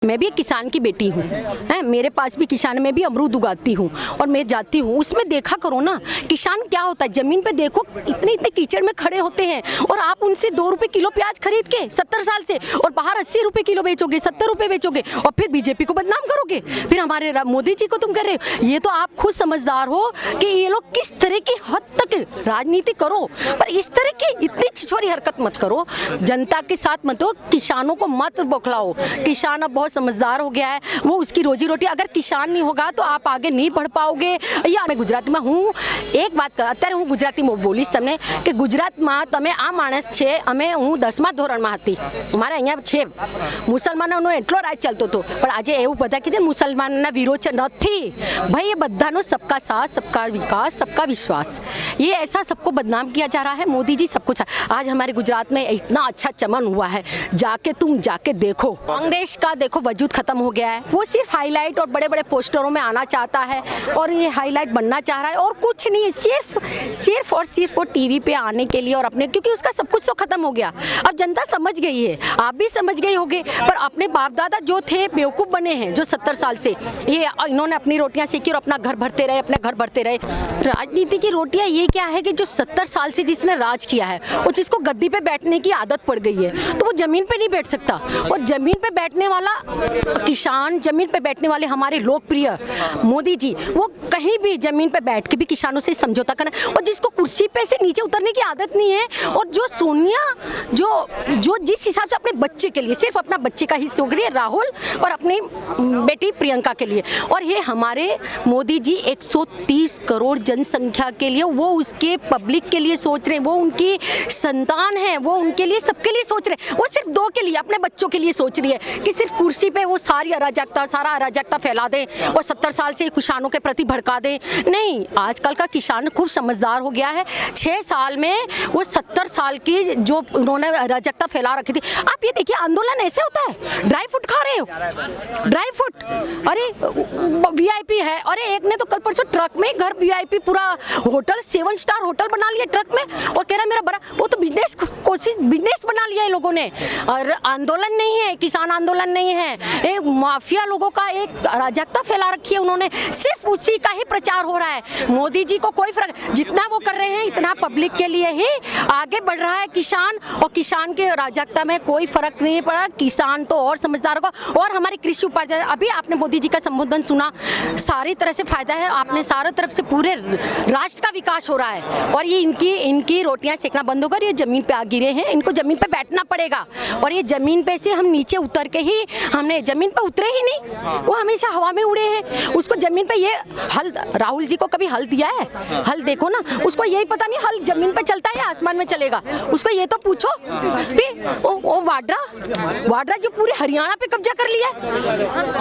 मैं भी एक किसान की बेटी हूँ, है मेरे पास भी किसान, में भी अमरूद उगाती हूँ और मैं जाती हूँ उसमें देखा करो ना किसान क्या होता है। जमीन पे देखो इतने इतने कीचड़ में खड़े होते हैं और आप उनसे 2 रुपए किलो प्याज खरीद के 70 साल से और बाहर 80 रुपए किलो बेचोगे, 70 रुपए बेचोगे और फिर बीजेपी को बदनाम करोगे, फिर हमारे मोदी जी को तुम कह रहे हो। ये तो आप खुद समझदार हो कि ये लोग किस तरह की हद तक राजनीति करो, पर इस तरह की इतनी छिछोरी हरकत मत करो। जनता के साथ मत हो, किसानों को मत बौखलाओ। किसान अब बहुत समझदार हो गया है, वो उसकी रोजी रोटी, अगर किसान नहीं होगा तो आप आगे नहीं बढ़ पाओगे। या मैं गुजराती में हूँ, एक વાત અત્યારે હું ગુજરાતીમાં બોલીશ તમને કે ગુજરાતમાં તમે આ માણસ છે, અમે હું 10મા ધોરણમાં હતી, અમારે અહીંયા છે મુસલમાનોનો એટલો રાજ ચાલતો હતો, પણ આજે એવું બધા કીધે મુસલમાનના વિરોધ છે, નથી ભાई। ये बधानो सबका साथ, सबका विकास, सबका विश्वास, ये ऐसा सबको बदनाम किया जा रहा है। मोदी जी सब कुछ, आज हमारे गुजरात में इतना अच्छा चमन हुआ है, तुम जाके देखो। कांग्रेस का देखो वजूद खत्म हो गया है, वो सिर्फ हाईलाइट और बड़े बड़े पोस्टरों में आना चाहता है और ये हाईलाइट बनना चाह रहा है और कुछ नहीं, सिर्फ वो टीवी पे आने के लिए और अपने, क्योंकि उसका सब कुछ तो खत्म हो गया। अब जनता समझ गई है, आप भी समझ गए होंगे, पर अपने बाप दादा जो थे बेवकूफ बने हैं, जो 70 साल से ये इन्होंने अपनी रोटियां सेकी और अपना घर भरते रहे, अपने घर भरते रहे। राजनीति की रोटियां ये क्या है कि जो 70 साल से जिसने राज किया है और जिसको गद्दी पे बैठने की आदत पड़ गई है, तो वो जमीन पे नहीं बैठ सकता। और जमीन पे बैठने वाला किसान, जमीन पे बैठने वाले हमारे लोकप्रिय मोदी जी, वो कहीं भी जमीन पे बैठ के भी किसानों से समझौता करना, और जिसको कुर्सी पे से नीचे उतरने की आदत नहीं है, और जो सोनिया जो जिस हिसाब से अपने बच्चे के लिए, सिर्फ अपना बच्चे का ही सोच रही है, राहुल, और अपनी बेटी प्रियंका के लिए, और ये हमारे मोदी जी 130 करोड़ जनसंख्या के लिए, वो उसके पब्लिक के लिए सोच रहे हैं, वो उनकी संतान है, वो उनके लिए, सबके लिए सोच रहे हैं। वो सिर्फ 2 के लिए, अपने बच्चों के लिए सोच रही है कि सिर्फ कुर्सी पे वो सारा अराजकता फैला दें और 70 साल से किसानों के प्रति भड़का दें। नहीं, आजकल का किसान खूब समझदार हो गया है। 6 साल में वो 70 साल की जो उन्होंने अराजकता फैला रखी थी। आप ये देखिए, आंदोलन ऐसे होता है, ड्राई फ्रूट खा रहे हो, ड्राई फ्रूट, अरे वीआईपी है, अरे एक ने तो कल परसों ट्रक में घर वीआईपी पूरा होटल 7 स्टार होटल बना लिया ट्रक में, और कह रहा है मेरा बड़ा, वो तो बिजनेस बना लिया है लोगों ने। और आंदोलन नहीं है, किसान आंदोलन नहीं है, एक माफिया लोगों का एक अराजकता फैला रखी है उन्होंने, सिर्फ उसी का ही प्रचार हो रहा है। मोदी जी को कोई फर्क, जितना वो कर रहे हैं इतना पब्लिक के लिए ही आगे बढ़ रहा है किसान, और किसान के अराजकता में कोई फर्क नहीं पड़ा। किसान तो और समझदार होगा। और हमारे कृषि उत्पादन, अभी आपने मोदी जी का संबोधन सुना, सारी तरह से फायदा है, आपने सारे तरफ से पूरे राष्ट्र का विकास हो रहा है। और ये इनकी रोटियां सेकना बंद होगा, ये जमीन पे आ गिरे हैं, इनको जमीन पे बैठना पड़ेगा। और ये जमीन पे से हम नीचे उतर के ही, हमने जमीन पे उतरे ही नहीं, वो हमेशा हवा में उड़े हैं। उसको जमीन पे ये हल, राहुल जी को कभी हल दिया है? हल देखो ना, उसको यही पता नहीं हल जमीन पे चलता है आसमान में चलेगा, उसको ये तो पूछो। फिर वो वाड्रा जो पूरे हरियाणा पे कब्जा कर लिया है,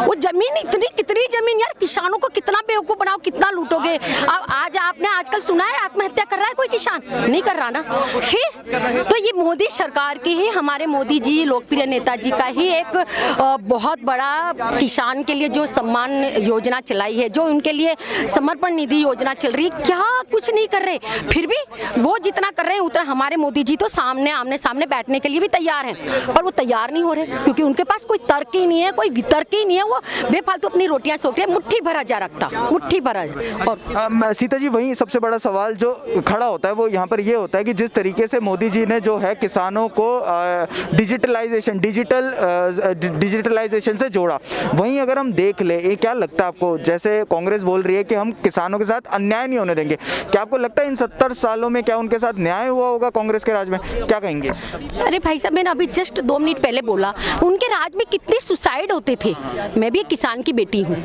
वो जमीन कितनी जमीन, यार किसानों को कितना बेवकूफ बनाओ, कितना लूटोगे। अब आज आपने आजकल सुना है आत्महत्या कर रहा है कोई किसान? नहीं कर रहा ना। फिर तो ये मोदी सरकार की ही, हमारे मोदी जी लोकप्रिय नेताजी का ही एक बहुत बड़ा किसान के लिए जो सम्मान योजना चलाई है, जो उनके लिए समर्पण निधि योजना चल रही है, क्या कुछ नहीं कर रहे। फिर भी वो जितना कर रहे हैं उतना हमारे मोदी जी तो आमने सामने बैठने के लिए भी तैयार हैं, पर वो तैयार नहीं हो रहे क्योंकि उनके पास कोई तर्क ही नहीं है, कोई वितर्क ही नहीं है। वो बेफालतू अपनी रोटियां सेक रहे हैं, मुट्ठी भरा जा रखता, मुट्ठी भरा। और सीता जी, वही सबसे बड़ा सवाल जो खड़ा होता है वो यहाँ पर ये होता है कि जिस तरीके से मोदी जी ने जो है किसानों को डिजिटलाइजेशन से जोड़ा, वहीं अगर हम देख ले, ये क्या लगता है आपको, जैसे कांग्रेस बोल रही है कि हम किसानों के साथ अन्याय नहीं होने देंगे, क्या आपको लगता है इन 70 सालों में क्या उनके साथ न्याय हुआ होगा कांग्रेस के राज में? क्या कहेंगे? अरे भाई साहब, मैंने अभी जस्ट 2 मिनट पहले बोला, उनके राज में कितने सुसाइड होते थे। मैं भी एक किसान की बेटी हूँ,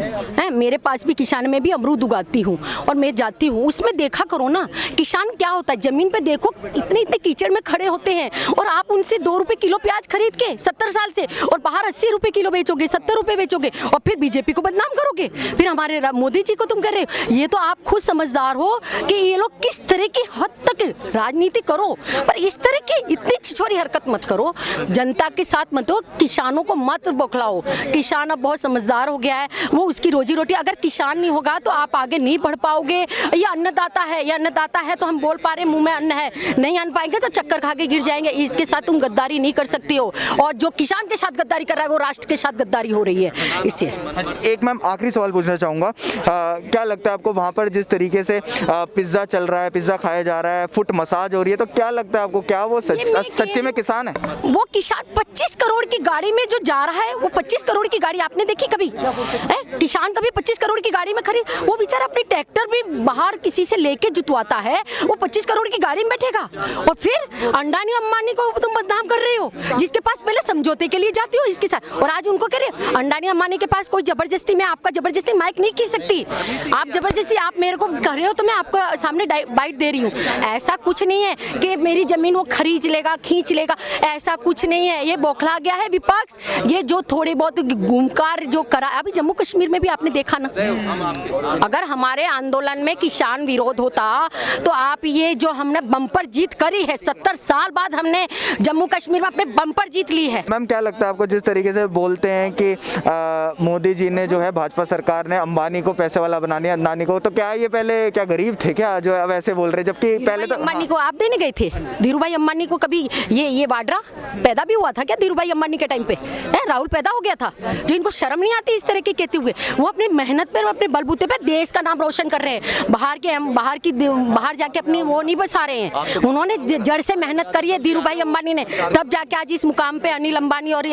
है मेरे पास भी किसान, में भी अमरूद उगाती हूँ और मैं जाती हूँ उसमें देखा करो ना किसान क्या होता है। जमीन पे देखो इतने इतने कीचड़ में खड़े होते हैं और आप उनसे 2 रुपए किलो प्याज खरीद के 70 साल से और बाहर 80 रुपए किलो बेचोगे, 70 रुपए बेचोगे और फिर बीजेपी को बदनाम करोगे, फिर हमारे मोदी जी को तुम कह रहे हो। ये तो आप खुद समझदार हो कि ये लोग किस तरह की हद तक राजनीति करो, पर इस तरह की इतनी छिछोरी हरकत मत करो। जनता के साथ मत हो, किसानों को मत बौखलाओ। किसान अब बहुत समझदार हो गया है, वो उसकी रोजी रोटी, अगर किसान नहीं होगा तो आप आगे नहीं बढ़ पाओगे। ये अन्नदाता है, ये अन्नदाता है तो हम बोल पा रहे मुंह में अन्न है, नहीं अन्न पाएंगे तो चक्कर खा के गिर जाएंगे। इसके साथ तुम गद्दारी नहीं कर सकती हो, और जो किसान के साथ गद्दारी कर रहा है वो राष्ट्र राष्ट्र के साथ गद्दारी हो रही है इससे। एक मैम आखिरी सवाल पूछना चाहूँगा, क्या लगता है आपको वहाँ पर जिस तरीके से पिज़्ज़ा चल रहा है, पिज़्ज़ा खाया जा रहा है, फुट मसाज हो रही है, तो क्या लगता है आपको, क्या वो सच्चे में किसान है? वो किसान 25 करोड़ की गाड़ी में जो जा रहा है, वो 25 करोड़ की गाड़ी आपने देखी कभी? किसान कभी 25 करोड़ की गाड़ी में खरीद, वो बेचारा अपने ट्रैक्टर भी बाहर किसी से लेके जुतवाता है, वो 25 करोड़ की गाड़ी में बैठेगा। और फिर अंडानी अंबानी को तुम बदनाम कर रहे हो, जिसके पास पहले समझौते के लिए जाती हो इसके साथ, और आज उनको कह रहे हो अंडानी अंबानी के पास कोई जबरदस्ती, मैं आपका जबरदस्ती माइक नहीं खींच सकती, आप जबरदस्ती आप मेरे को कर रहे हो तो मैं आपको सामने बाइट दे रही हूँ। ऐसा कुछ नहीं है कि मेरी जमीन वो खरीद लेगा, खींच लेगा, ऐसा कुछ नहीं है। ये बौखला गया है विपक्ष, ये जो थोड़े बहुत घूमकार जो करा, अभी जम्मू कश्मीर में भी आपने देखा ना, अगर हमारे आंदोलन में किसान विरोध होता तो आप ये जो हमने बम्पर जीत करी है, 70 साल बाद हमने जम्मू कश्मीर में अपने बम्पर जीत ली है। मैम क्या लगता है आपको, जिस तरीके से बोलते हैं कि मोदी जी ने जो है भाजपा सरकार ने अंबानी को पैसे वाला बना दिया, अदानी को, तो क्या ये पहले क्या गरीब थे क्या जो अब ऐसे बोल रहे, जबकि पहले तो अंबानी को आप देने गए थे? धीरूभाई अंबानी को कभी ये वाड्रा पैदा भी हुआ था क्या धीरूभाई अंबानी के टाइम पे? राहुल पैदा हो गया था? जो इनको शर्म नहीं आती इस तरह की कहते हुए, वो अपनी मेहनत पे, अपने बलबूते पे देश का नाम रोशन कर रहे हैं, बाहर जाके अपनी वो नहीं बसा रहे हैं। उन्होंने जड़ से मेहनत करी है धीरूभाई अंबानी ने, तब जाके आज इस मुकाम पे अनिल अंबानी और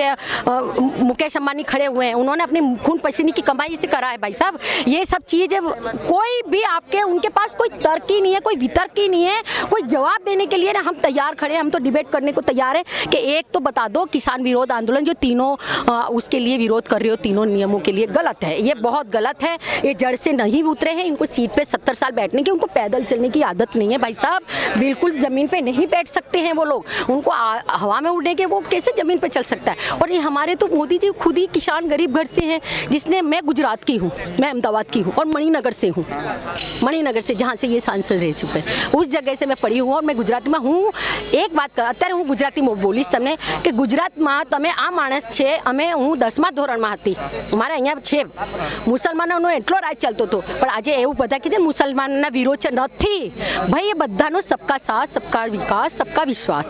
मुकेश अंबानी खड़े हुए हैं। उन्होंने अपने खून पसीने की कमाई से करा है भाई साहब। ये सब चीजें कोई भी आपके उनके पास कोई तर्क ही नहीं है, कोई वितर्क ही नहीं है, कोई जवाब देने के लिए ना हम तैयार खड़े हैं। हम तो डिबेट करने को तैयार है कि एक तो बता दो किसान विरोध आंदोलन जो तीनों उसके लिए विरोध कर रहे हो, तीनों नियमों के लिए गलत है, ये बहुत गलत है। ये जड़ से नहीं उतरे हैं, इनको सीट पे 70 साल बैठने की, उनको पैदल चलने की आदत नहीं है भाई साहब, बिल्कुल जमीन पे नहीं बैठ सकते हैं वो लोग, उनको हवा में उड़ने के, वो कैसे जमीन पे चल सकता है। और ये हमारे तो मोदी जी खुद ही किसान गरीब घर से हैं, जिसने, मैं गुजरात की हूँ, मैं अहमदाबाद की हूँ और मणिनगर से हूँ, मणिनगर से जहाँ से ये सांसद रह चुके हैं, उस जगह से मैं पढ़ी हूँ और मैं गुजराती में हूँ। एक बात અત્યારે હું ગુજરાતીમાં બોલીશ તમને કે ગુજરાતમાં તમે આ માણસ છે, અમે હું 10મા ધોરણમાં હતી, અમારે અહીંયા છે મુસલમાનોનો એટલો રાજ ચાલતો હતો, પણ આજે એવું બધા કીધે મુસલમાનના વિરોધ નથી ભાઈ, ये બધાનો सबका साथ, सबका विकास, सबका विश्वास,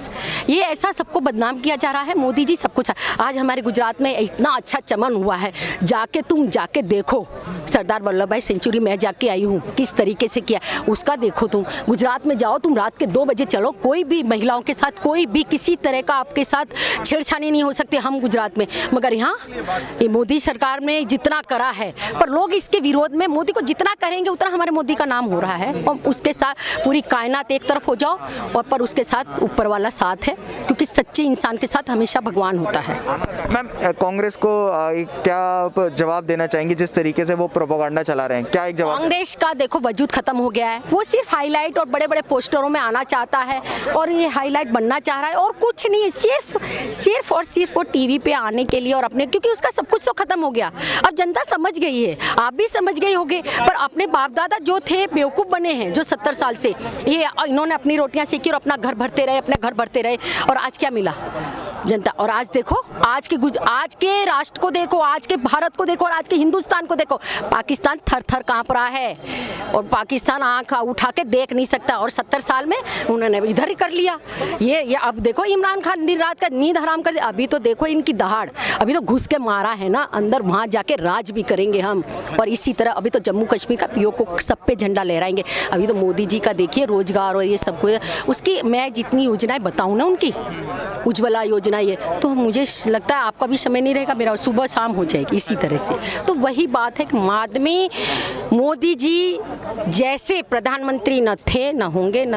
ये ऐसा सबको बदनाम किया जा रहा है। मोदी जी सब कुछ, आज हमारे गुजरात में इतना अच्छा चमन हुआ है, तुम जाके देखो, सरदार वल्लभ भाई सेंचुरी मैं जाके आई हूँ, किस तरीके से किया उसका देखो। तुम गुजरात में जाओ, तुम रात के 2 बजे चलो, कोई भी महिलाओं के साथ कोई भी किसी तरह का आपके साथ छेड़छाड़ी नहीं हो सकती हम गुजरात में। मगर यहाँ ये मोदी सरकार ने जितना करा है, पर लोग इसके विरोध में, मोदी को जितना करेंगे उतना हमारे मोदी का नाम हो रहा है, और उसके साथ पूरी कायनात एक तरफ हो जाओ, और पर उसके साथ ऊपर वाला साथ है, क्योंकि सच्चे इंसान के साथ हमेशा भगवान होता है। मैम कांग्रेस को क्या आप जवाब देना चाहेंगे, जिस तरीके से वो प्रोपेगेंडा चला रहे हैं, क्या एक जवाब? कांग्रेस का देखो वजूद खत्म हो गया है, वो सिर्फ हाईलाइट और बड़े बड़े पोस्टरों में आना चाहता है, और ये हाईलाइट बनना चाह रहा है, और कुछ नहीं, सिर्फ और सिर्फ वो टीवी पे आने के लिए, और अपने, क्योंकि उसका सब कुछ तो खत्म हो गया। अब जनता समझ गई है, आप भी समझ गए होंगे, पर अपने बाप दादा जो थे बेवकूफ़ बने हैं, जो 70 साल से ये इन्होंने अपनी रोटियां सेकी और अपना घर भरते रहे, और आज क्या मिला जनता? और आज देखो, आज के राष्ट्र को देखो, आज के भारत को देखो, और आज के हिंदुस्तान को देखो, पाकिस्तान थर थर कांप रहा है, और पाकिस्तान आंख उठा के देख नहीं सकता, और 70 साल में उन्होंने इधर ही कर लिया। ये अब देखो इमरान खान दिन रात का नींद हराम कर, अभी तो देखो इनकी दहाड़, अभी तो घुस के मारा है ना अंदर, वहाँ जाके राज भी करेंगे हम। और इसी तरह अभी तो जम्मू कश्मीर का पीओ को सब पे झंडा लहराएंगे। अभी तो मोदी जी का देखिए रोजगार और ये सब को, उसकी मैं जितनी योजनाएं बताऊँ ना, उनकी उज्ज्वला योजना, ये तो मुझे लगता है आपका भी समय नहीं रहेगा, मेरा सुबह शाम हो जाएगी इसी तरह से। तो वही बात है कि आदमी मोदी जी जैसे प्रधानमंत्री न थे, न होंगे, न